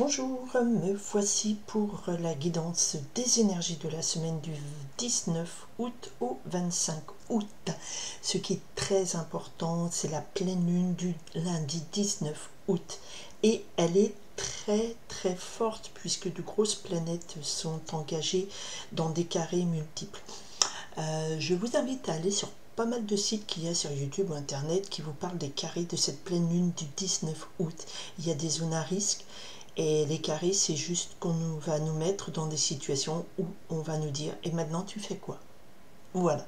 Bonjour, me voici pour la guidance des énergies de la semaine du 19 août au 25 août. Ce qui est très important, c'est la pleine lune du lundi 19 août. Et elle est très forte puisque de grosses planètes sont engagées dans des carrés multiples. Je vous invite à aller sur pas mal de sites qu'il y a sur YouTube ou Internet qui vous parlent des carrés de cette pleine lune du 19 août. Il y a des zones à risque. Et les carrés, c'est juste qu'on va nous mettre dans des situations où on va nous dire « Et maintenant, tu fais quoi ?» Voilà.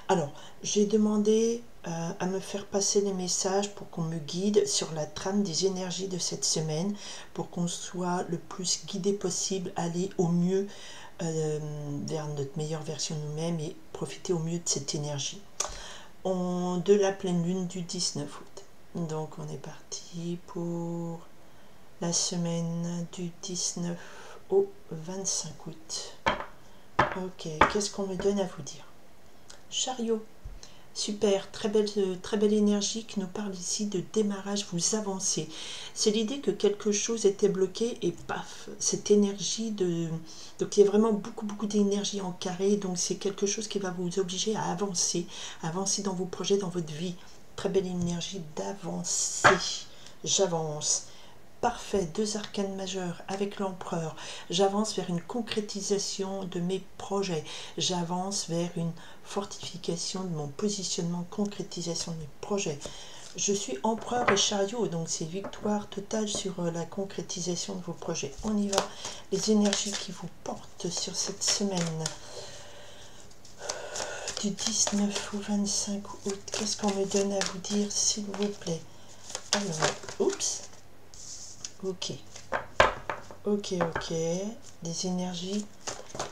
Alors, j'ai demandé à me faire passer les messages pour qu'on me guide sur la trame des énergies de cette semaine, pour qu'on soit le plus guidé possible, aller au mieux vers notre meilleure version de nous-mêmes et profiter au mieux de cette énergie. De la pleine lune du 19 août. Donc, on est parti pour la semaine du 19 au 25 août. Ok, qu'est-ce qu'on me donne à vous dire? Chariot, super, très belle énergie qui nous parle ici de démarrage, vous avancez. C'est l'idée que quelque chose était bloqué et paf, cette énergie de... Donc il y a vraiment beaucoup d'énergie en carré, donc c'est quelque chose qui va vous obliger à avancer dans vos projets, dans votre vie. Très belle énergie d'avancer. J'avance. Parfait, 2 arcanes majeurs avec l'empereur. J'avance vers une concrétisation de mes projets. J'avance vers une fortification de mon positionnement, concrétisation de mes projets. Je suis empereur et chariot, donc c'est victoire totale sur la concrétisation de vos projets. On y va. Les énergies qui vous portent sur cette semaine du 19 au 25 août. Qu'est-ce qu'on me donne à vous dire, s'il vous plaît? Alors, oups. Ok, des énergies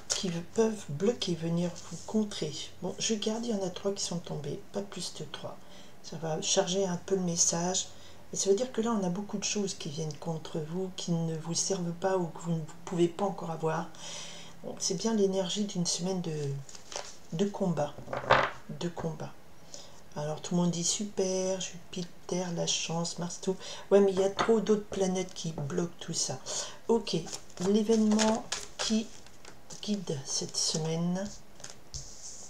qui peuvent bloquer, venir vous contrer. Bon, je garde, il y en a 3 qui sont tombés, pas plus de 3. Ça va charger un peu le message. Et ça veut dire que là, on a beaucoup de choses qui viennent contre vous, qui ne vous servent pas ou que vous ne pouvez pas encore avoir. Bon, c'est bien l'énergie d'une semaine de combat. Alors tout le monde dit super, Jupiter, la chance, Mars, tout. Ouais, mais il y a trop d'autres planètes qui bloquent tout ça. Ok, l'événement qui guide cette semaine.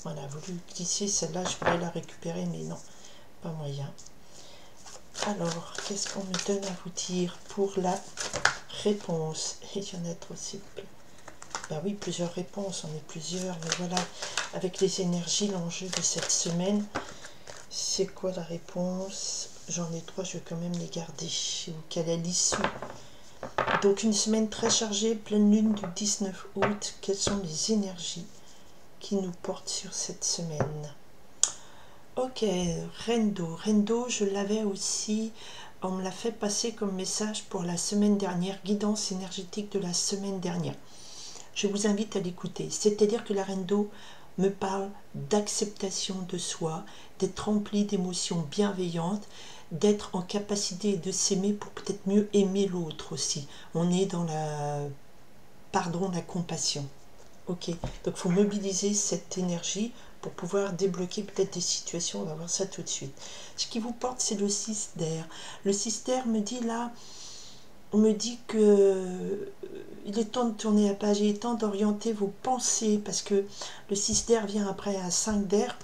Voilà, vous glissez celle-là, je voulais la récupérer, mais non, pas moyen. Alors, qu'est-ce qu'on me donne à vous dire pour la réponse? Et il y en a trop, s'il vous plaît. Ben oui, plusieurs réponses, on est plusieurs, mais voilà, avec les énergies, l'enjeu de cette semaine. C'est quoi la réponse? J'en ai 3, je vais quand même les garder. Quelle est l'issue? Donc une semaine très chargée, pleine lune du 19 août. Quelles sont les énergies qui nous portent sur cette semaine? Ok, Rendo, je l'avais aussi. On me l'a fait passer comme message pour la semaine dernière, guidance énergétique de la semaine dernière. Je vous invite à l'écouter. C'est-à-dire que la Rendo me parle d'acceptation de soi, d'être rempli d'émotions bienveillantes, d'être en capacité de s'aimer pour peut-être mieux aimer l'autre aussi. On est dans la compassion. Ok, donc il faut mobiliser cette énergie pour pouvoir débloquer peut-être des situations. On va voir ça tout de suite. Ce qui vous porte, c'est le 6 d'air. Le 6 d'air me dit là, on me dit que il est temps de tourner la page, il est temps d'orienter vos pensées, parce que le 6 d'air vient après un 5 d'air,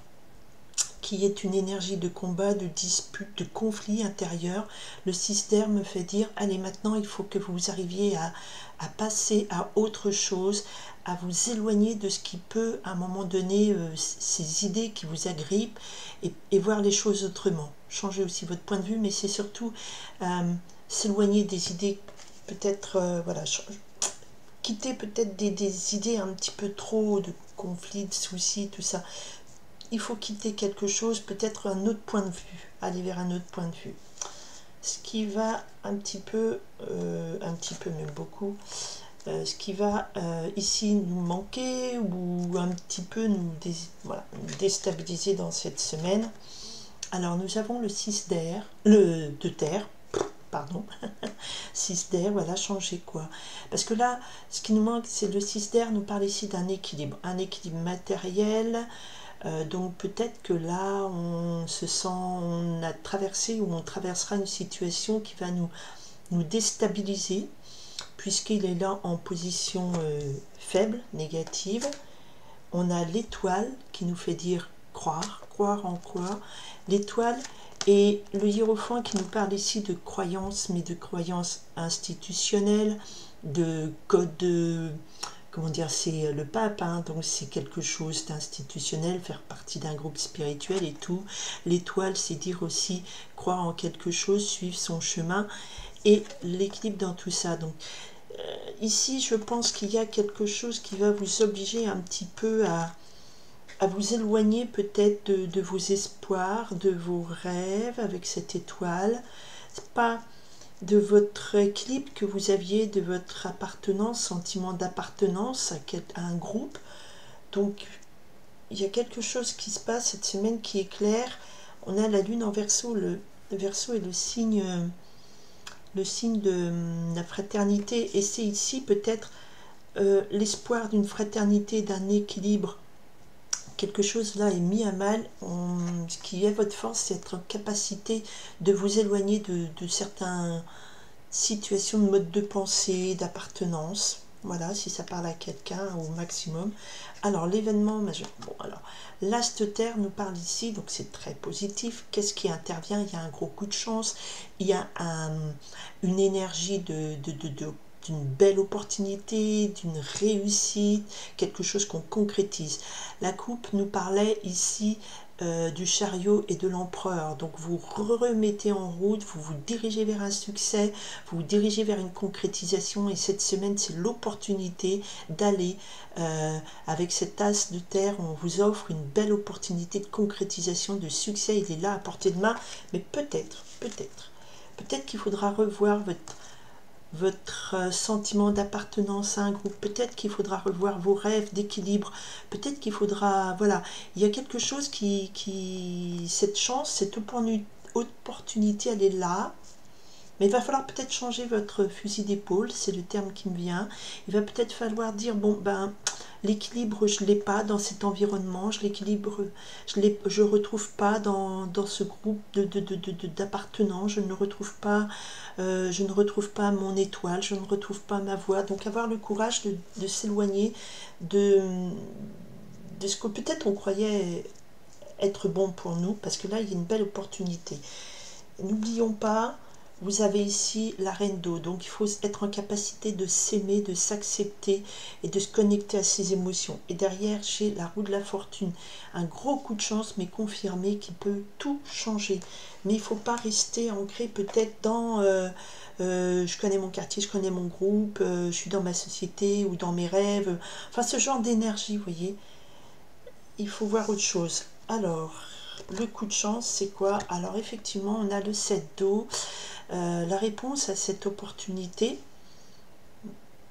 qui est une énergie de combat, de dispute, de conflit intérieur. Le 6 d'air me fait dire, allez, maintenant il faut que vous arriviez à passer à autre chose, à vous éloigner de ce qui peut, à un moment donné, ces idées qui vous agrippent, et voir les choses autrement. Changer aussi votre point de vue, mais c'est surtout s'éloigner des idées, peut-être, voilà, quitter peut-être des idées un petit peu trop de conflits, de soucis, tout ça. Il faut quitter quelque chose, peut-être un autre point de vue, aller vers un autre point de vue. Ce qui va un petit peu même beaucoup, ce qui va ici nous manquer ou un petit peu nous déstabiliser dans cette semaine. Alors nous avons le 6 d'air, le de terre, pardon, 6 d'air, voilà, changer quoi? Parce que là, ce qui nous manque, c'est le 6 d'air nous parle ici d'un équilibre, matériel. Donc peut-être que là, on se sent, on a traversé ou on traversera une situation qui va nous déstabiliser. puisqu'il est là en position faible, négative. On a l'étoile qui nous fait dire croire, croire en quoi. L'étoile et le hiérophant qui nous parle ici de croyances, mais de croyances institutionnelles, de code de... Comment dire, c'est le pape, hein, donc c'est quelque chose d'institutionnel, faire partie d'un groupe spirituel et tout. L'étoile, c'est dire aussi croire en quelque chose, suivre son chemin et l'équilibre dans tout ça. Donc ici, je pense qu'il y a quelque chose qui va vous obliger un petit peu à vous éloigner peut-être de vos espoirs, de vos rêves avec cette étoile. C'est pas de votre équilibre que vous aviez, de votre appartenance, sentiment d'appartenance à un groupe. Donc, il y a quelque chose qui se passe cette semaine qui est clair. On a la lune en Verseau. Le Verseau est le signe de la fraternité. Et c'est ici peut-être l'espoir d'une fraternité, d'un équilibre. Quelque chose là est mis à mal. Ce qui est votre force, c'est être en capacité de vous éloigner de certaines situations de mode de pensée, d'appartenance. Voilà, si ça parle à quelqu'un au maximum. Alors, l'événement majeur. Bon, alors, l'astre terre nous parle ici, donc c'est très positif. Qu'est-ce qui intervient? Il y a un gros coup de chance. Il y a une énergie d'une belle opportunité, d'une réussite, quelque chose qu'on concrétise. La coupe nous parlait ici du chariot et de l'empereur. Donc vous remettez en route, vous vous dirigez vers un succès, vous vous dirigez vers une concrétisation et cette semaine c'est l'opportunité d'aller avec cet as de terre, on vous offre une belle opportunité de concrétisation, de succès, il est là à portée de main, mais peut-être qu'il faudra revoir votre sentiment d'appartenance à un groupe, peut-être qu'il faudra revoir vos rêves d'équilibre, peut-être qu'il faudra, voilà, il y a quelque chose cette chance, cette opportunité, elle est là, mais il va falloir peut-être changer votre fusil d'épaule, c'est le terme qui me vient, il va peut-être falloir dire, bon, ben, l'équilibre, je ne l'ai pas dans cet environnement, l'équilibre, je ne retrouve pas dans ce groupe d'appartenance, je ne retrouve pas mon étoile, je ne retrouve pas ma voix. Donc avoir le courage de s'éloigner de ce que peut-être on croyait être bon pour nous, parce que là il y a une belle opportunité. N'oublions pas, vous avez ici la reine d'eau, donc il faut être en capacité de s'aimer, de s'accepter et de se connecter à ses émotions. Et derrière, j'ai la roue de la fortune, un gros coup de chance, mais confirmé, qui peut tout changer. Mais il ne faut pas rester ancré peut-être dans je connais mon quartier, je connais mon groupe, je suis dans ma société ou dans mes rêves. Enfin, ce genre d'énergie, vous voyez. Il faut voir autre chose. Alors, le coup de chance, c'est quoi? Alors, effectivement, on a le 7 d'eau. La réponse à cette opportunité,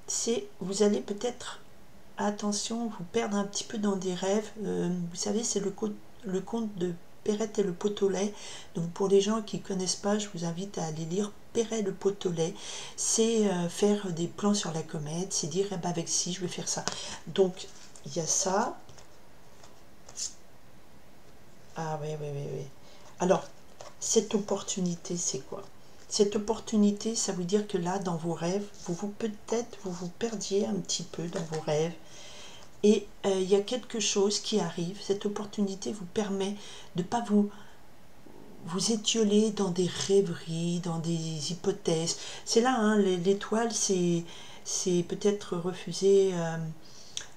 c'est vous allez peut-être, attention, vous perdre un petit peu dans des rêves. Vous savez, c'est le conte de Perrette et le pot au lait. Donc pour les gens qui ne connaissent pas, je vous invite à aller lire Perrette le pot au lait. C'est faire des plans sur la comète, c'est dire, eh ben, avec ci, je vais faire ça. Donc, il y a ça. Ah oui. Alors, cette opportunité, c'est quoi? Cette opportunité, ça veut dire que là, dans vos rêves, peut-être vous vous perdiez un petit peu dans vos rêves. Et il y a quelque chose qui arrive. Cette opportunité vous permet de ne pas vous étioler dans des rêveries, dans des hypothèses. C'est là, hein, l'étoile, c'est peut-être refuser...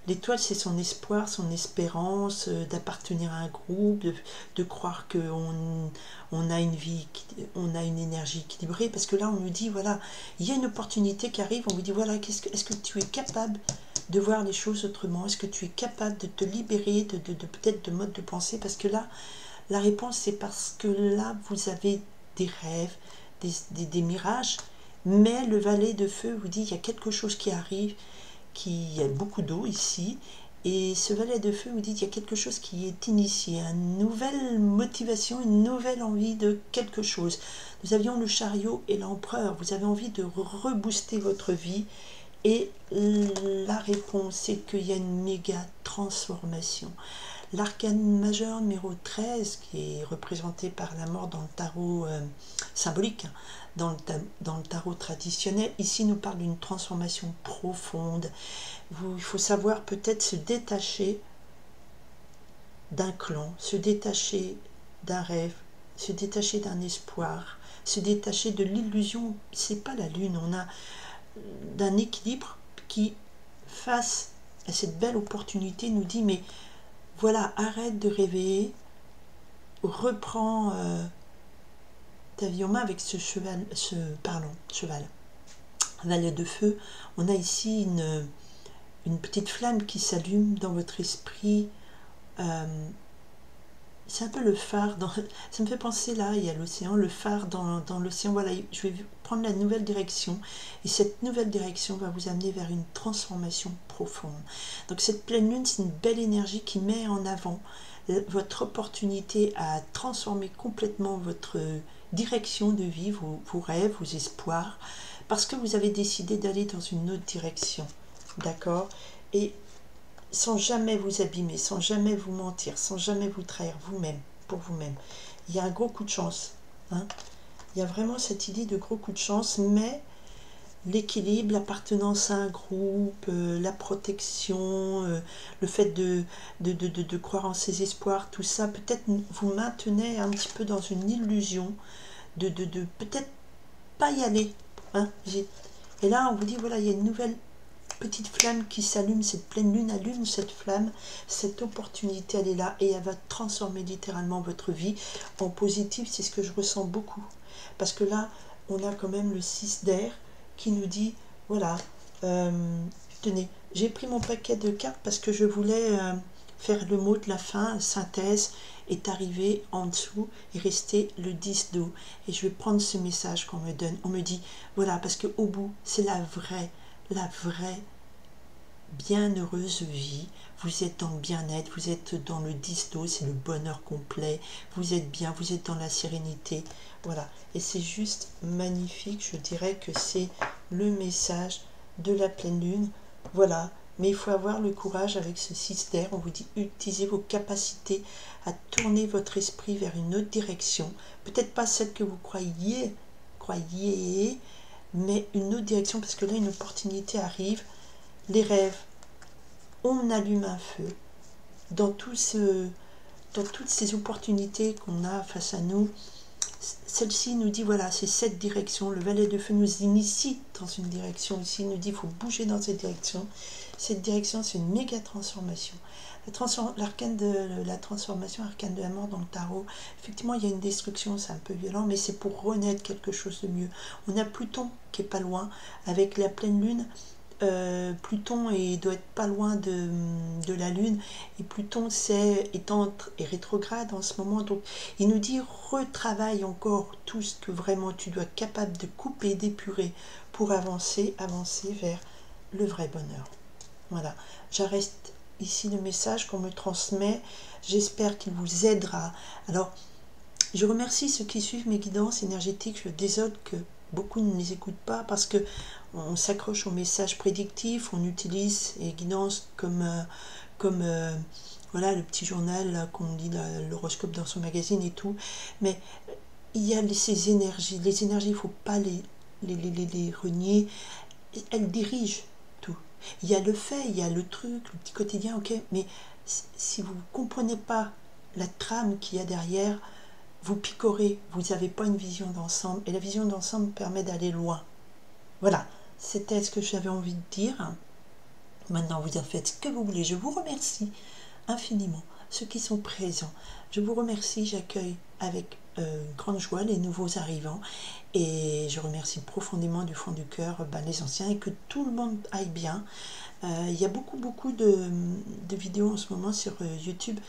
L'étoile, c'est son espoir, son espérance d'appartenir à un groupe, de croire qu'on a une vie, on a une énergie équilibrée. Parce que là, on nous dit, voilà, il y a une opportunité qui arrive, on vous dit, voilà, est-ce que tu es capable de voir les choses autrement? Est-ce que tu es capable de te libérer de peut-être de mode de pensée? Parce que là, la réponse, c'est parce que là, vous avez des rêves, des mirages, mais le valet de feu vous dit, il y a quelque chose qui arrive, il y a beaucoup d'eau ici, et ce valet de feu vous dit qu'il y a quelque chose qui est initié, une nouvelle motivation, une nouvelle envie de quelque chose. Nous avions le chariot et l'empereur, vous avez envie de rebooster votre vie, et la réponse c'est qu'il y a une méga transformation. l'arcane majeur numéro 13, qui est représenté par la mort dans le tarot symbolique, dans le tarot traditionnel, ici nous parle d'une transformation profonde. Il faut savoir peut-être se détacher d'un clan, se détacher d'un rêve, se détacher d'un espoir, se détacher de l'illusion, c'est pas la lune, on a d'un équilibre qui, face à cette belle opportunité, nous dit mais voilà, arrête de rêver, reprends ta vie en main avec ce cheval, cheval, valet de feu. On a ici une petite flamme qui s'allume dans votre esprit. C'est un peu le phare, ça me fait penser là, il y a l'océan, le phare dans l'océan, voilà, je vais prendre la nouvelle direction, et cette nouvelle direction va vous amener vers une transformation profonde. Donc cette pleine lune, c'est une belle énergie qui met en avant votre opportunité à transformer complètement votre direction de vie, vos rêves, vos espoirs, parce que vous avez décidé d'aller dans une autre direction, d'accord? Et sans jamais vous abîmer, sans jamais vous mentir, sans jamais vous trahir vous-même, pour vous-même. Il y a un gros coup de chance. Hein. Il y a vraiment cette idée de gros coup de chance, mais l'équilibre, l'appartenance à un groupe, la protection, le fait de croire en ses espoirs, tout ça, peut-être vous maintenez un petit peu dans une illusion de peut-être pas y aller. Hein. Et là, on vous dit, voilà, il y a une nouvelle petite flamme qui s'allume, cette pleine lune allume cette flamme, cette opportunité elle est là et elle va transformer littéralement votre vie en positif. C'est ce que je ressens beaucoup, parce que là on a quand même le 6 d'air qui nous dit voilà, tenez, j'ai pris mon paquet de cartes parce que je voulais faire le mot de la fin, synthèse est arrivé en dessous et resté le 10 d'eau, et je vais prendre ce message qu'on me donne, on me dit voilà, parce que au bout c'est la vraie bienheureuse vie, vous êtes dans le bien-être, vous êtes dans le 10 d'eau, c'est le bonheur complet, vous êtes bien, vous êtes dans la sérénité, voilà, et c'est juste magnifique. Je dirais que c'est le message de la pleine lune, voilà, mais il faut avoir le courage avec ce 6 d'air, on vous dit utilisez vos capacités à tourner votre esprit vers une autre direction, peut-être pas celle que vous croyez, mais une autre direction, parce que là une opportunité arrive. Les rêves, on allume un feu dans toutes ces opportunités qu'on a face à nous. Celle-ci nous dit voilà, c'est cette direction, le valet de feu nous initie dans une direction ici, nous dit il faut bouger dans cette direction. Cette direction, c'est une méga transformation. L'arcane de la transformation, arcane de la mort dans le tarot, effectivement il y a une destruction, c'est un peu violent, mais c'est pour renaître quelque chose de mieux. On a Pluton qui est pas loin avec la pleine lune. Pluton doit être pas loin de la Lune, et Pluton est rétrograde en ce moment, donc il nous dit retravaille encore tout ce que vraiment tu dois être capable de couper, d'épurer pour avancer vers le vrai bonheur. Voilà, j'arrête ici le message qu'on me transmet, j'espère qu'il vous aidera. Alors je remercie ceux qui suivent mes guidances énergétiques, je désole que beaucoup ne les écoutent pas parce que on s'accroche aux messages prédictifs, on utilise les guidances comme voilà, le petit journal qu'on lit l'horoscope dans son magazine et tout, mais il y a ces énergies, les énergies, il ne faut pas les renier, elles dirigent tout. Il y a le fait, il y a le truc, le petit quotidien, ok, mais si vous ne comprenez pas la trame qu'il y a derrière, vous picorez, vous n'avez pas une vision d'ensemble, et la vision d'ensemble permet d'aller loin. Voilà, c'était ce que j'avais envie de dire. Maintenant, vous en faites ce que vous voulez. Je vous remercie infiniment, ceux qui sont présents. Je vous remercie, j'accueille avec grande joie les nouveaux arrivants, et je remercie profondément du fond du cœur les anciens, et que tout le monde aille bien. Il y a beaucoup de vidéos en ce moment sur YouTube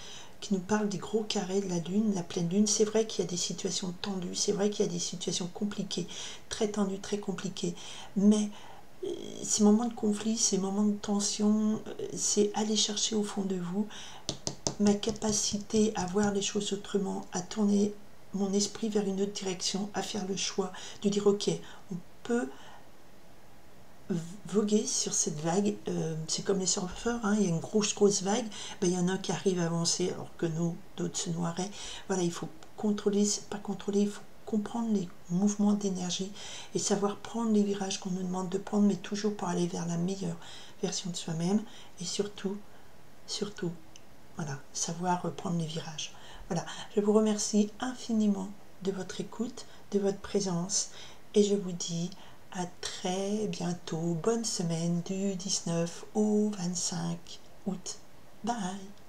qui nous parle des gros carrés de la lune, la pleine lune. C'est vrai qu'il y a des situations tendues, c'est vrai qu'il y a des situations compliquées, très tendues, très compliquées, mais ces moments de conflit, ces moments de tension, c'est aller chercher au fond de vous ma capacité à voir les choses autrement, à tourner mon esprit vers une autre direction, à faire le choix de dire ok, on peut voguer sur cette vague. C'est comme les surfeurs, hein, il y a une grosse vague, ben, il y en a un qui arrive à avancer alors que nous, d'autres se noieraient. Voilà, il faut contrôler, c'est pas contrôler, il faut comprendre les mouvements d'énergie et savoir prendre les virages qu'on nous demande de prendre, mais toujours pour aller vers la meilleure version de soi-même, et surtout, voilà, savoir prendre les virages. Voilà, je vous remercie infiniment de votre écoute, de votre présence, et je vous dis à très bientôt. Bonne semaine du 19 au 25 août. Bye!